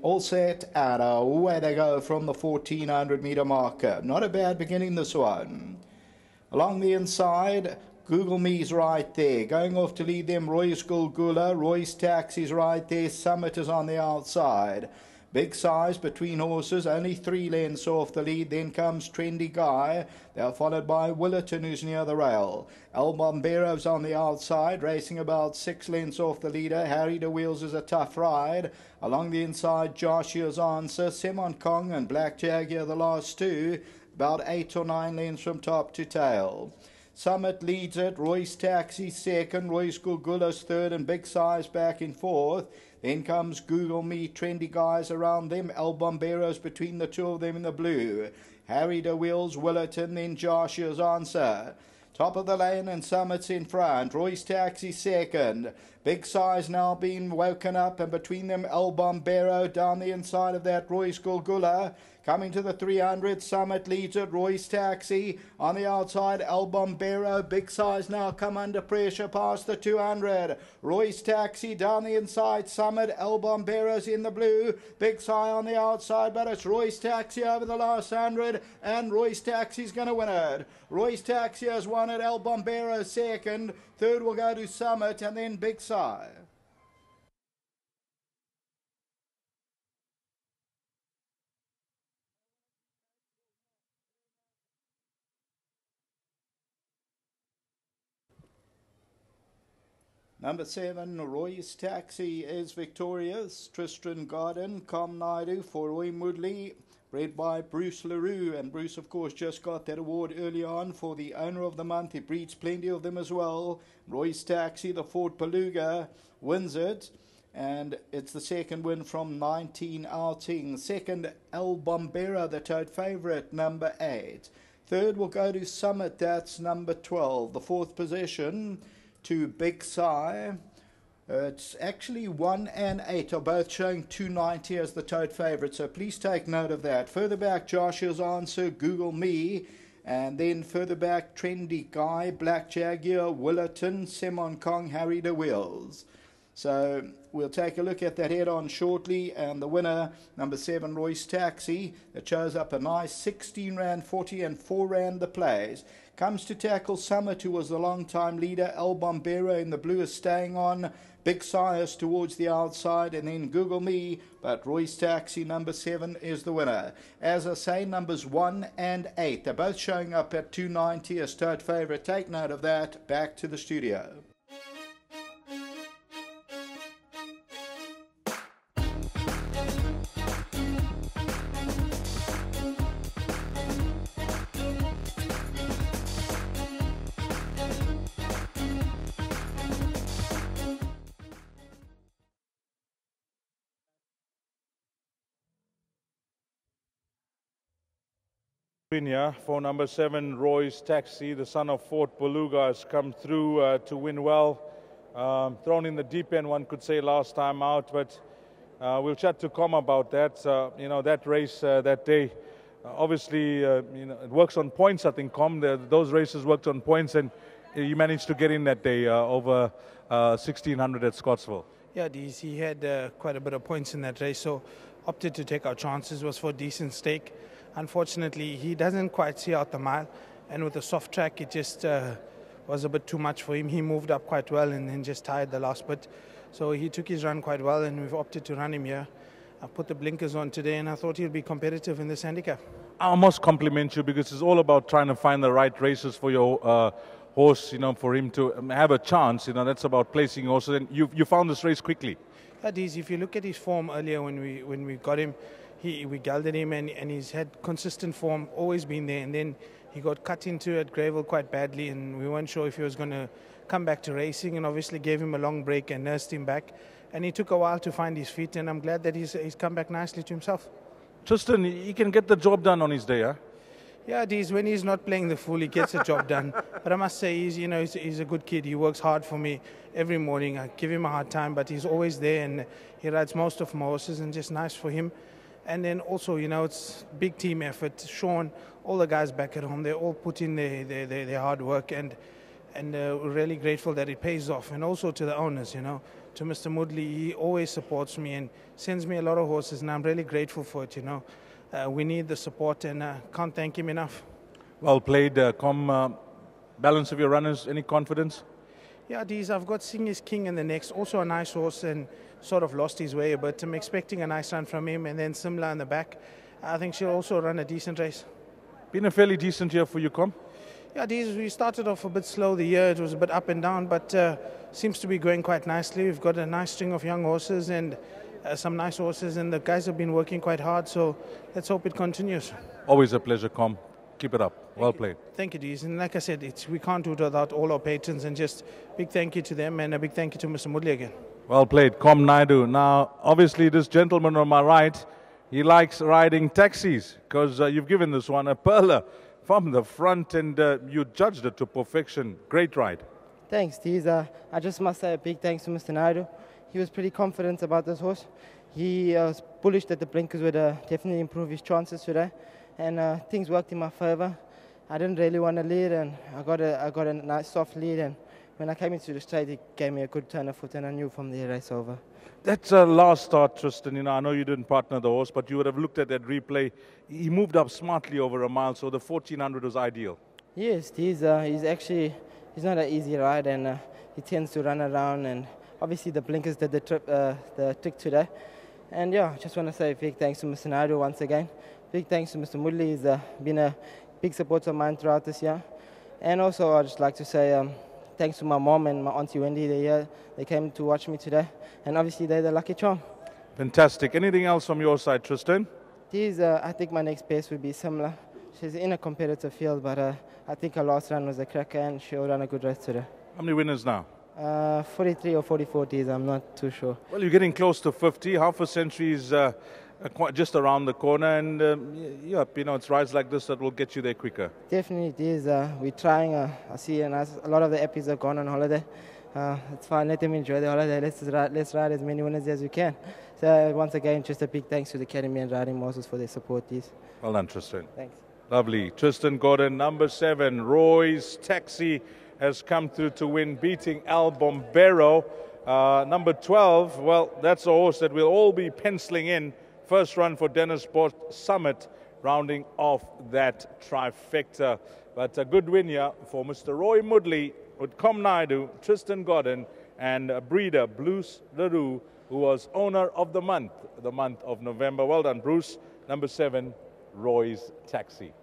All set, and away they go from the 1400 meter marker. Not a bad beginning, this one. Along the inside, Google Me's right there. Going off to lead them, Royce Gulgula. Royce Taxi's right there. Summit is on the outside. Big size between horses, only 3 lengths off the lead. Then comes Trendy Guy. They're followed by Willerton, who's near the rail. El Bombero's on the outside, racing about 6 lengths off the leader. Harry de Wheels is a tough ride. Along the inside, Joshua's Answer, Simon Kong and Black Jaguar, the last two, about 8 or 9 lengths from top to tail. Summit leads it, Royce Taxi second, Royce Gulgula's third, and Big Size back in fourth. Then comes Google Me, Trendy Guys around them, El Bombero's between the two of them in the blue. Harry de Wheels, Willerton, then Joshua's Answer. Top of the lane and Summit's in front. Royce Taxi second. Big Size now being woken up, and between them El Bombero down the inside of that Royce Gulgula. Coming to the 300, Summit leads it, Royce Taxi. On the outside, El Bombero. Big Size now come under pressure past the 200. Royce Taxi down the inside, Summit, El Bombero's in the blue. Big Size on the outside, but it's Royce Taxi over the last 100, and Royce Taxi's going to win it. Royce Taxi has won it, El Bombero second. Third will go to Summit, and then Big Size. Number 7, Royce Taxi is victorious. Tristan Garden, Com Naidu for Roy Moodley, bred by Bruce LaRue. And Bruce, of course, just got that award early on for the owner of the month. He breeds plenty of them as well. Royce Taxi, the Fort Beluga, wins it. And it's the second win from 19 outings. Second, El Bombero, the tote favourite, number 8. Third will go to Summit, that's number 12. The fourth position to Big Si. It's actually 1 and 8 are both showing 290 as the tote favourite, so please take note of that. Further back, Joshua's Answer, Google Me, and then further back, Trendy Guy, Black Jaguar, Willerton, Simon Kong, Harry de Wheels. So we'll take a look at that head-on shortly, and the winner, number 7, Royce Taxi, that shows up a nice 16 Rand 40 and 4 Rand the plays. Comes to tackle Summit, who was the long-time leader. El Bombero in the blue is staying on. Big Sias towards the outside, and then Google Me, but Royce Taxi, number 7, is the winner. As I say, numbers 1 and 8, they're both showing up at 290 as tote favourite. Take note of that. Back to the studio. Here for number 7, Royce Taxi, the son of Fort Beluga, has come through to win well. Thrown in the deep end, one could say, last time out, but we'll chat to Com about that. That race that day, obviously, it works on points. I think Com, those races worked on points, and you managed to get in that day over 1600 at Scottsville. Yeah, he had quite a bit of points in that race, so opted to take our chances. Was for a decent stake. Unfortunately, he doesn't quite see out the mile, and with the soft track, it just was a bit too much for him. He moved up quite well and then just tired the last bit. So he took his run quite well, and we've opted to run him here. I put the blinkers on today, and I thought he'd be competitive in this handicap. I must compliment you, because it's all about trying to find the right races for your horse, for him to have a chance. That's about placing horses, and you found this race quickly. That is, if you look at his form earlier when we got him, we gelded him, and he's had consistent form, always been there, and then he got cut into at Greyville quite badly, and we weren't sure if he was going to come back to racing, and obviously gave him a long break and nursed him back, and he took a while to find his feet, and I'm glad that he's come back nicely to himself. Tristan, he can get the job done on his day, huh? Yeah, it is. When he's not playing the fool, he gets the job done. But I must say, he's a good kid. He works hard for me every morning. I give him a hard time, but he's always there, and he rides most of my horses, and just nice for him. And then also, it's big team effort. Sean, all the guys back at home, they all put in their hard work, and we're really grateful that it pays off. And also to the owners, to Mr. Moodley. He always supports me and sends me a lot of horses, and I'm really grateful for it, you know. We need the support, and can't thank him enough. Well played, balance of your runners, any confidence? Yeah, Deez, I've got Sing is King in the next, also a nice horse and sort of lost his way, but I'm expecting a nice run from him, and then Simla in the back. I think she'll also run a decent race. Been a fairly decent year for you, Com? Yeah, Deez, we started off a bit slow the year. It was a bit up and down, but seems to be going quite nicely. We've got a nice string of young horses and some nice horses, and the guys have been working quite hard, so let's hope it continues. Always a pleasure, Com. Keep it up. Well played. Thank you, Deez. And like I said, we can't do it without all our patrons, and just big thank you to them, and a big thank you to Mr. Moodley again. Well played, Com Naidu. Now, obviously, this gentleman on my right, he likes riding taxis, because you've given this one a perler from the front, and you judged it to perfection. Great ride. Thanks, Deez. I just must say a big thanks to Mr. Naidu. He was pretty confident about this horse. He was bullish that the blinkers would definitely improve his chances today, and things worked in my favour. I didn't really want to lead, and I got a nice soft lead, and when I came into the straight, he gave me a good turn of foot, and I knew from the race over. That's a last start, Tristan. You know, I know you didn't partner the horse, but you would have looked at that replay. He moved up smartly over a mile, so the 1400 was ideal. Yes, he's not an easy ride, and he tends to run around, and obviously the blinkers did the trick today. And yeah, I just want to say a big thanks to Mr. Naidu once again. Big thanks to Mr. Moodley. He's been a big supporter of mine throughout this year. And also I'd just like to say thanks to my mom and my auntie Wendy. They came to watch me today, and obviously they're the lucky charm. Fantastic. Anything else from your side, Tristan? I think my next pace would be similar. She's in a competitive field, but I think her last run was a cracker, and she'll run a good race today. How many winners now? 43 or 44 Ds, I'm not too sure. Well, you're getting close to 50. Half a century is just around the corner, and you know, it's rides like this that will get you there quicker. Definitely it is. We're trying. I see a lot of the Eppies have gone on holiday. It's fine, let them enjoy the holiday. Let's ride as many winners as we can. So once again, just a big thanks to the Academy and Riding Masters for their support. These. Well done, Tristan. Thanks. Lovely. Tristan Gordon, number 7, Roy's Taxi, has come through to win, beating Al Bombero. Number 12, well, that's a horse that we'll all be penciling in. First run for Dennis Sport Summit, rounding off that trifecta. But a good win here for Mr. Roy Moodley with Com Naidu, Tristan Gordon, and breeder Bruce LaRue, who was owner of the month of November. Well done, Bruce. Number 7, Roy's Taxi.